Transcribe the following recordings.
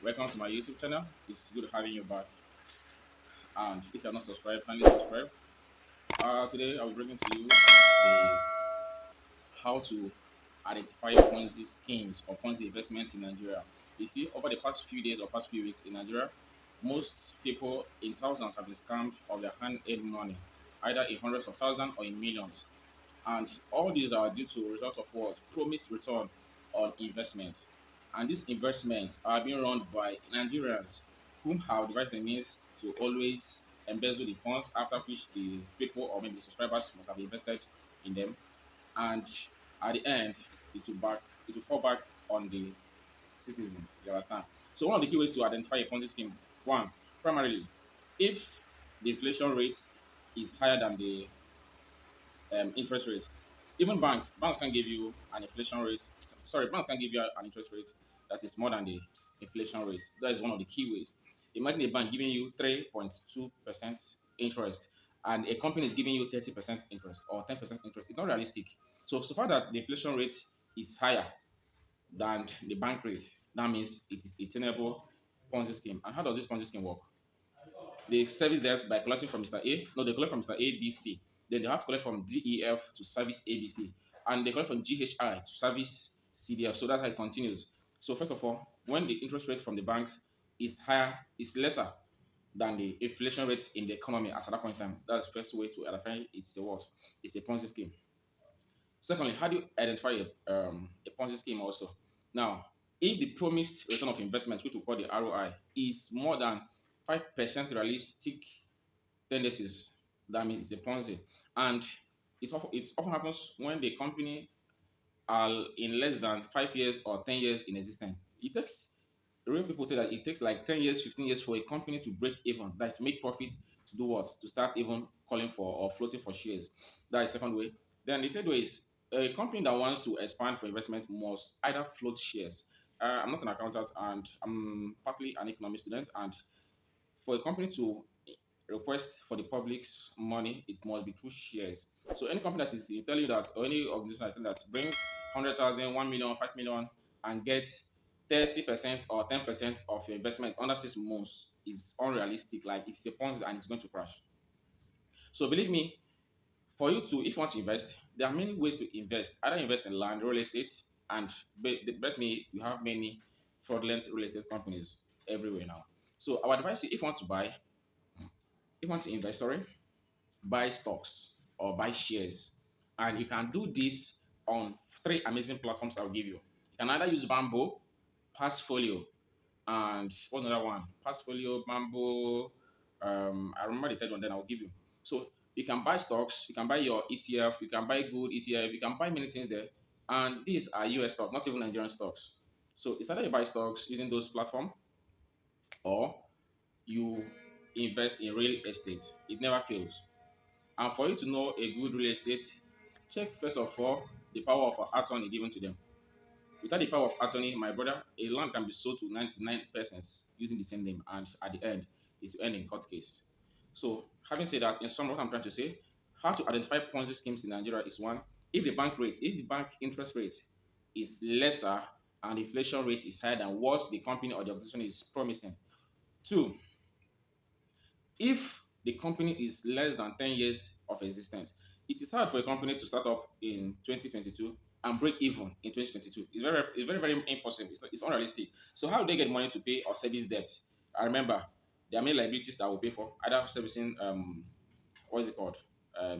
Welcome to my YouTube channel. It's good having you back. And if you're not subscribed, kindly subscribe. Today I'll be bringing to you the how to identify Ponzi schemes or Ponzi investments in Nigeria. You see, over the past few days or past few weeks in Nigeria, most people in thousands have been scammed of their hand-earned money, either in hundreds of thousands or in millions. And all these are due to result of what? Promised return on investment. And these investments are being run by Nigerians whom have devised the means to always embezzle the funds, after which the people or maybe the subscribers must have invested in them. And at the end, it will fall back on the citizens. You understand? So one of the key ways to identify a Ponzi scheme, one, primarily, if the inflation rate is higher than the interest rate. Even banks can give you an inflation rate. Sorry, banks can give you an interest rate that is more than the inflation rate. That is one of the key ways. Imagine a bank giving you 3.2% interest, and a company is giving you 30% interest or 10% interest. It's not realistic. So far that the inflation rate is higher than the bank rate, that means it is a tenable Ponzi scheme. And how does this Ponzi scheme work? They service debt by collecting from Mr. A. No, they collect from Mr. A, B, C. Then they have to collect from DEF to service ABC. And they collect from GHI to service CDF. So that's how it continues. So first of all, when the interest rate from the banks is higher, is lesser than the inflation rate in the economy at that point in time. That's the first way to identify it's a what? It's a Ponzi scheme. Secondly, how do you identify a Ponzi scheme also? Now, if the promised return of investment, which we call the ROI, is more than 5% realistic tendencies, that means it's a Ponzi. And it often happens when the company are in less than 5 years or 10 years in existence. It takes real people say that it takes like 10 years, 15 years for a company to break even, that is to make profit, to do what? To start even calling for or floating for shares. That is the second way. Then the third way is a company that wants to expand for investment must either float shares. I'm not an accountant and I'm partly an economics student, and for a company to request for the public's money, it must be through shares. So any company that is telling you that, or any organization that telling that bring 100,000, 1 million, 5 million, and get 30% or 10% of your investment under 6 months is unrealistic. Like it's a Ponzi and it's going to crash. So believe me, for you to, if you want to invest, there are many ways to invest. Either invest in land, real estate, and bet me, you have many fraudulent real estate companies everywhere now. So our advice is, if you want to buy, if you want to invest, sorry, buy stocks or buy shares. And you can do this on three amazing platforms I'll give you. You can either use Bamboo, Passfolio, and what's another one? Passfolio, Bamboo. I remember the third one, then I'll give you. So you can buy stocks, you can buy your ETF, you can buy good ETF, you can buy many things there. And these are US stocks, not even Nigerian stocks. So it's either you buy stocks using those platforms or you invest in real estate. It never fails. And for you to know a good real estate, check first of all the power of attorney given to them. Without the power of attorney, my brother, a land can be sold to 99 persons using the same name, and at the end, it's to end in court case. So, having said that, in sum, what I'm trying to say, how to identify Ponzi schemes in Nigeria is one: if the bank interest rate is lesser and the inflation rate is higher than what the company or the organization is promising. Two, if the company is less than 10 years of existence, it is hard for a company to start up in 2022 and break even in 2022. Very impossible. It's unrealistic. So how do they get money to pay or service debt? I remember there are many liabilities that will pay for, either servicing what is it called,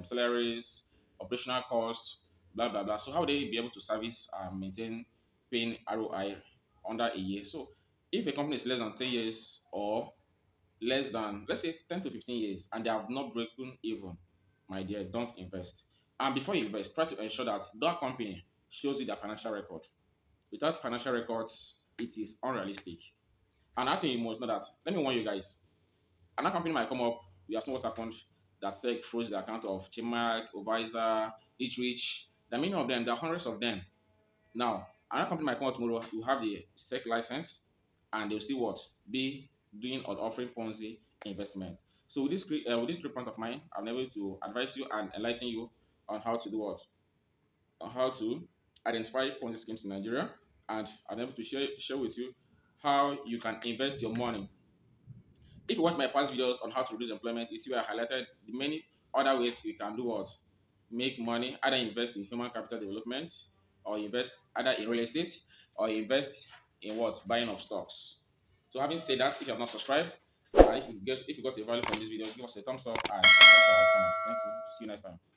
salaries, operational costs, blah blah blah. So how would they be able to service and maintain paying ROI under a year? So if a company is less than 10 years or less than, let's say, 10 to 15 years and they have not broken even, my dear, don't invest. And before you invest, try to ensure that that company shows you their financial record. Without financial records, it is unrealistic. And I think you must know that. Let me warn you guys. Another company might come up, we have seen what happened, that SEC froze the account of Chinmark, Ovaioza, each rich. There are many of them, there are hundreds of them. Now, another company might come out tomorrow, you have the SEC license, and they'll still what? Be doing or offering Ponzi investment. So with this 3 point of mine, I'm able to advise you and enlighten you on how to do what? On how to identify Ponzi schemes in Nigeria, and I'm able to share with you how you can invest your money. If you watch my past videos on how to reduce employment, you see where I highlighted the many other ways you can do what? Make money, either invest in human capital development, or invest either in real estate, or invest in what? Buying of stocks. So having said that, if you have not subscribed, if you got a value from this video, give us a thumbs up and subscribe to our channel. Thank you. See you next time.